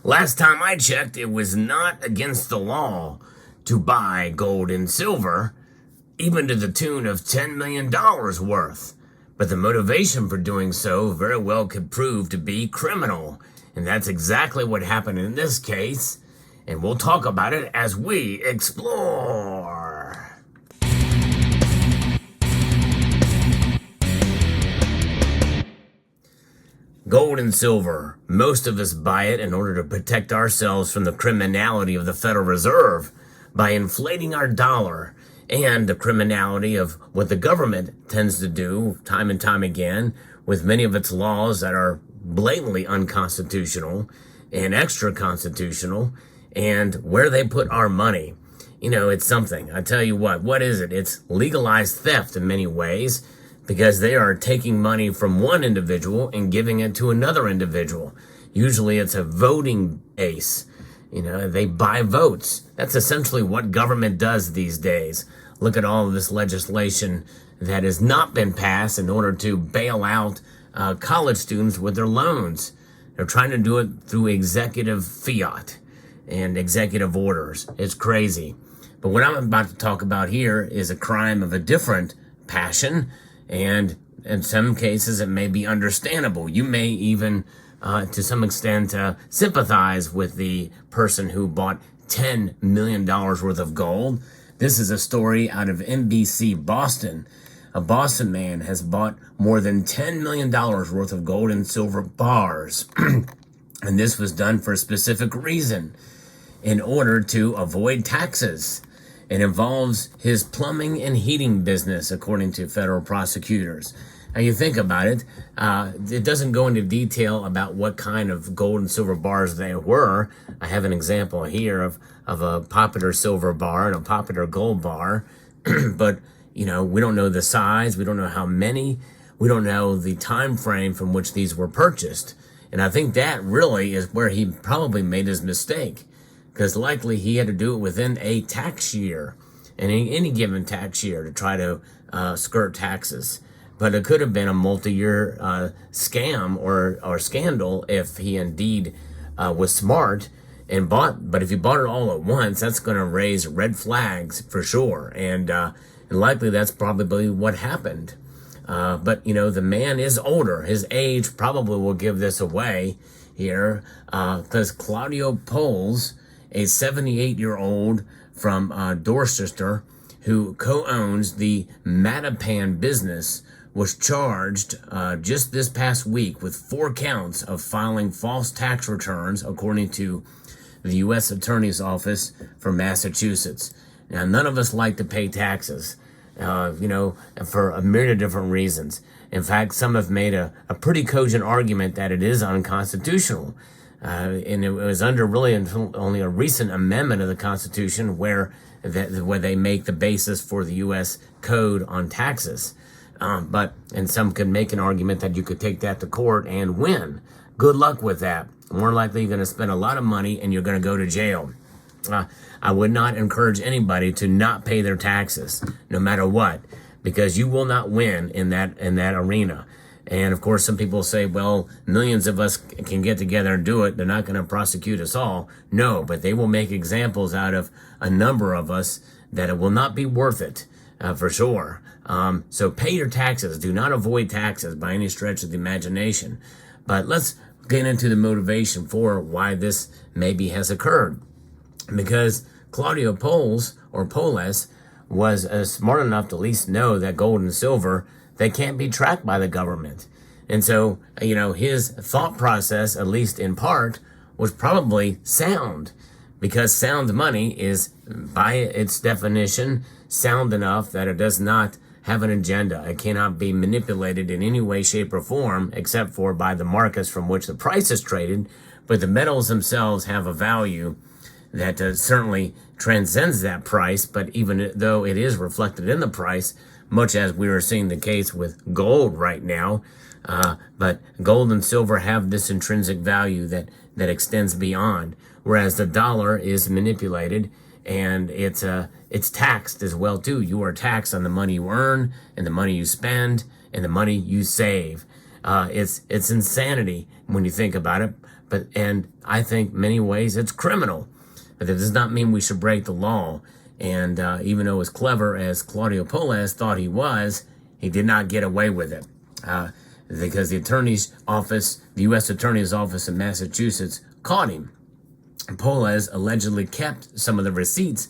Last time I checked, it was not against the law to buy gold and silver, even to the tune of $10 million worth. But the motivation for doing so very well could prove to be criminal. And that's exactly what happened in this case. And we'll talk about it as we explore. Gold and silver. Most of us buy it in order to protect ourselves from the criminality of the Federal Reserve by inflating our dollar and the criminality of what the government tends to do time and time again with many of its laws that are blatantly unconstitutional and extra constitutional, and where they put our money. You know, it's something. I tell you what is it? It's legalized theft in many ways, because they are taking money from one individual and giving it to another individual. Usually it's a voting base. You know, they buy votes. That's essentially what government does these days. Look at all of this legislation that has not been passed in order to bail out college students with their loans. They're trying to do it through executive fiat and executive orders. It's crazy. But what I'm about to talk about here is a crime of a different passion, and in some cases it may be understandable. You may even, to some extent, sympathize with the person who bought $10 million worth of gold. This is a story out of NBC Boston. A Boston man has bought more than $10 million worth of gold and silver bars. And this was done for a specific reason, in order to avoid taxes. It involves his plumbing and heating business, according to federal prosecutors. Now, you think about it, it doesn't go into detail about what kind of gold and silver bars they were. I have an example here of a popular silver bar and a popular gold bar. But, you know, we don't know the size. We don't know how many. We don't know the time frame from which these were purchased. And I think that really is where he probably made his mistake, because likely he had to do it within a tax year, and any given tax year, to try to skirt taxes. But it could have been a multi-year scam or scandal if he indeed was smart and bought. But if he bought it all at once, that's going to raise red flags for sure. And likely that's probably what happened. But, you know, the man is older. His age probably will give this away here, because Claudio Poles, a 78-year-old from Dorchester who co-owns the Mattapan business, was charged just this past week with 4 counts of filing false tax returns, according to the U.S. Attorney's Office for Massachusetts. Now, none of us like to pay taxes, you know, for a myriad of different reasons. In fact, some have made a pretty cogent argument that it is unconstitutional. And it was under really until only a recent amendment of the Constitution where they make the basis for the U.S. Code on taxes. And some could make an argument that you could take that to court and win. Good luck with that. More likely you're going to spend a lot of money and you're going to go to jail. I would not encourage anybody to not pay their taxes, no matter what, because you will not win in that arena. And of course, some people say, well, millions of us can get together and do it. They're not going to prosecute us all. No, but they will make examples out of a number of us that it will not be worth it, for sure. So pay your taxes. Do not avoid taxes by any stretch of the imagination. But let's get into the motivation for why this maybe has occurred. Because Claudio Poles was smart enough to at least know that gold and silver, they can't be tracked by the government. And so, you know, his thought process, at least in part, was probably sound, because sound money is, by its definition, sound enough that it does not have an agenda. It cannot be manipulated in any way, shape, or form, except for by the markets from which the price is traded. But the metals themselves have a value that certainly transcends that price, but even though it is reflected in the price, much as we are seeing the case with gold right now, but gold and silver have this intrinsic value that extends beyond, whereas the dollar is manipulated, and it's taxed as well too. You are taxed on the money you earn and the money you spend and the money you save. It's insanity when you think about it. and I think many ways it's criminal. But that does not mean we should break the law. And even though as clever as Claudio Poles thought he was, he did not get away with it. Because the U.S. Attorney's Office in Massachusetts caught him. Poles allegedly kept some of the receipts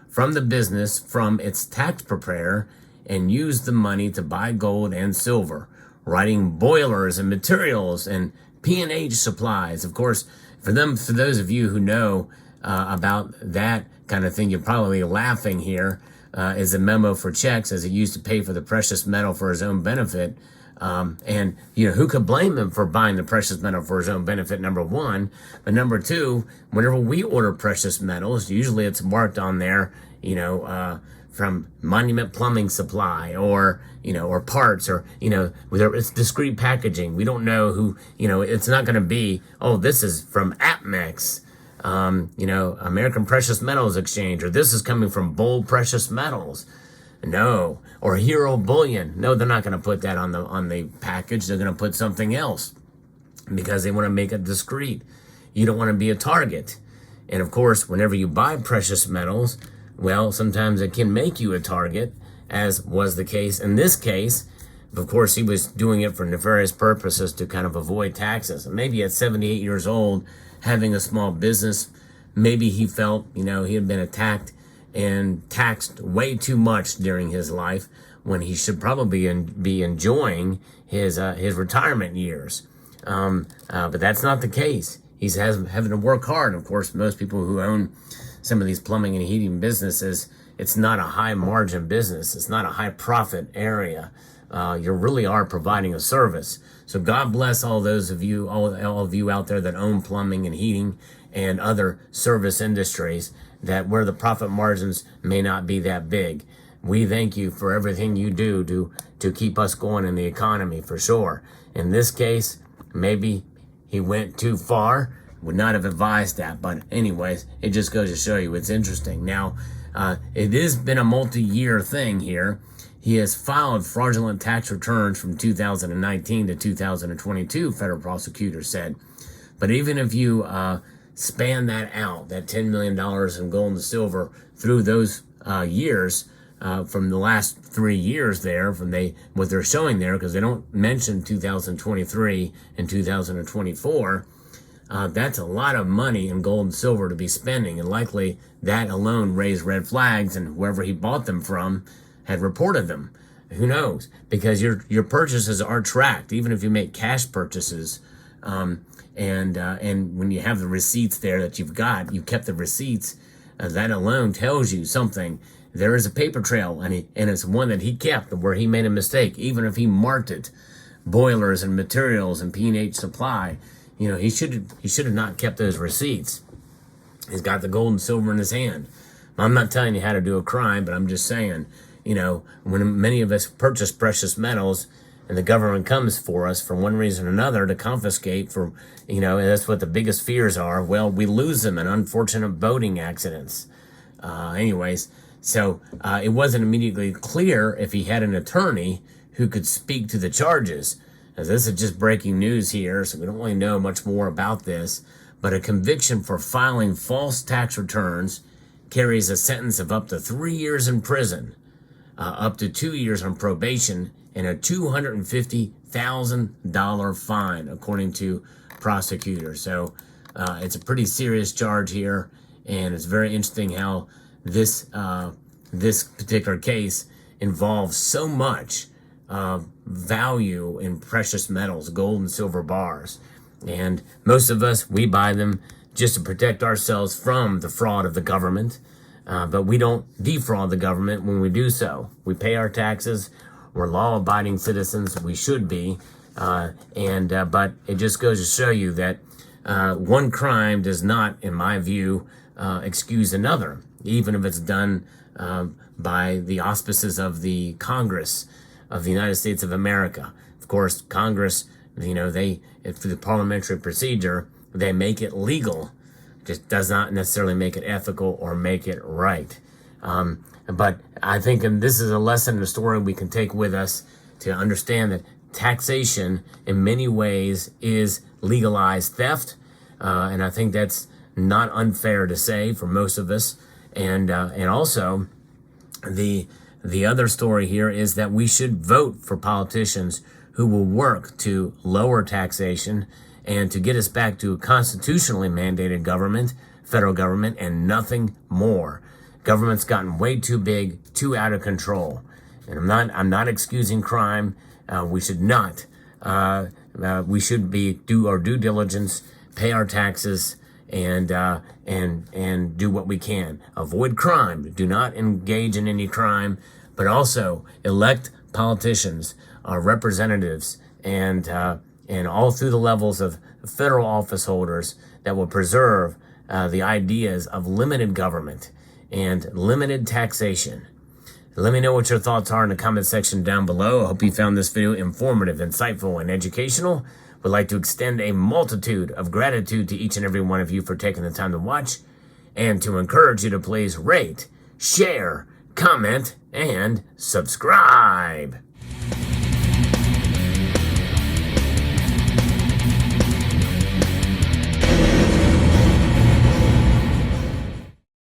from the business from its tax preparer and used the money to buy gold and silver, writing boilers and materials and P&H supplies. Of course, for those of you who know about that kind of thing, you're probably laughing here. Is a memo for checks as he used to pay for the precious metal for his own benefit. And, who could blame him for buying the precious metal for his own benefit, number one. But number two, whenever we order precious metals, usually it's marked on there, from Monument Plumbing Supply or parts or, it's discrete packaging. We don't know who, it's not going to be, oh, this is from Apmex, American Precious Metals Exchange, or this is coming from Bold Precious Metals. No. Or Hero Bullion. No, they're not going to put that on the package. They're going to put something else because they want to make it discreet. You don't want to be a target. And of course, whenever you buy precious metals, well, sometimes it can make you a target, as was the case in this case. Of course, he was doing it for nefarious purposes to kind of avoid taxes. And maybe at 78 years old, having a small business, maybe he felt, he had been attacked and taxed way too much during his life when he should probably be enjoying his retirement years. But that's not the case. He's having to work hard. Of course, most people who own some of these plumbing and heating businesses, it's not a high margin business. It's not a high profit area. You really are providing a service. So God bless all those of you, all of you out there that own plumbing and heating and other service industries that where the profit margins may not be that big. We thank you for everything you do to keep us going in the economy, for sure. In this case, maybe he went too far. Would not have advised that. But anyways, it just goes to show you it's interesting. Now, it has been a multi-year thing here. He has filed fraudulent tax returns from 2019 to 2022, federal prosecutors said. But even if you span that out, that $10 million in gold and silver through those years, from the last 3 years there, what they're showing there, because they don't mention 2023 and 2024, that's a lot of money in gold and silver to be spending, and likely that alone raised red flags, and whoever he bought them from had reported them. Who knows? Because your purchases are tracked, even if you make cash purchases. And when you have the receipts there that you've kept the receipts, that alone tells you something. There is a paper trail, and it's one that he kept where he made a mistake. Even if he marked it, boilers and materials and P&H supply, he should have not kept those receipts. He's got the gold and silver in his hand. I'm not telling you how to do a crime, but I'm just saying, when many of us purchase precious metals and the government comes for us for one reason or another to confiscate that's what the biggest fears are. Well, we lose them in unfortunate boating accidents. So it wasn't immediately clear if he had an attorney who could speak to the charges. Now, this is just breaking news here, so we don't really know much more about this. But a conviction for filing false tax returns carries a sentence of up to 3 years in prison, up to 2 years on probation, and a $250,000 fine, according to prosecutors. So it's a pretty serious charge here, and it's very interesting how this particular case involves so much value in precious metals, gold and silver bars. And most of us, we buy them just to protect ourselves from the fraud of the government. But we don't defraud the government when we do so. We pay our taxes. We're law-abiding citizens. We should be. But it just goes to show you that one crime does not, in my view, excuse another, even if it's done by the auspices of the Congress of the United States of America. Of course, Congress, through the parliamentary procedure, they make it legal. Just does not necessarily make it ethical or make it right. But I think this is a lesson, a story we can take with us to understand that taxation in many ways is legalized theft. And I think that's not unfair to say for most of us. And also, the other story here is that we should vote for politicians who will work to lower taxation and to get us back to a constitutionally mandated government, federal government, and nothing more. Government's gotten way too big, too out of control. And I'm not excusing crime. We should not. We should do our due diligence, pay our taxes, and do what we can. Avoid crime. Do not engage in any crime, but also elect politicians, representatives, and all through the levels of federal office holders that will preserve the ideas of limited government and limited taxation. Let me know what your thoughts are in the comment section down below. I hope you found this video informative, insightful, and educational. Would like to extend a multitude of gratitude to each and every one of you for taking the time to watch, and to encourage you to please rate, share, comment, and subscribe.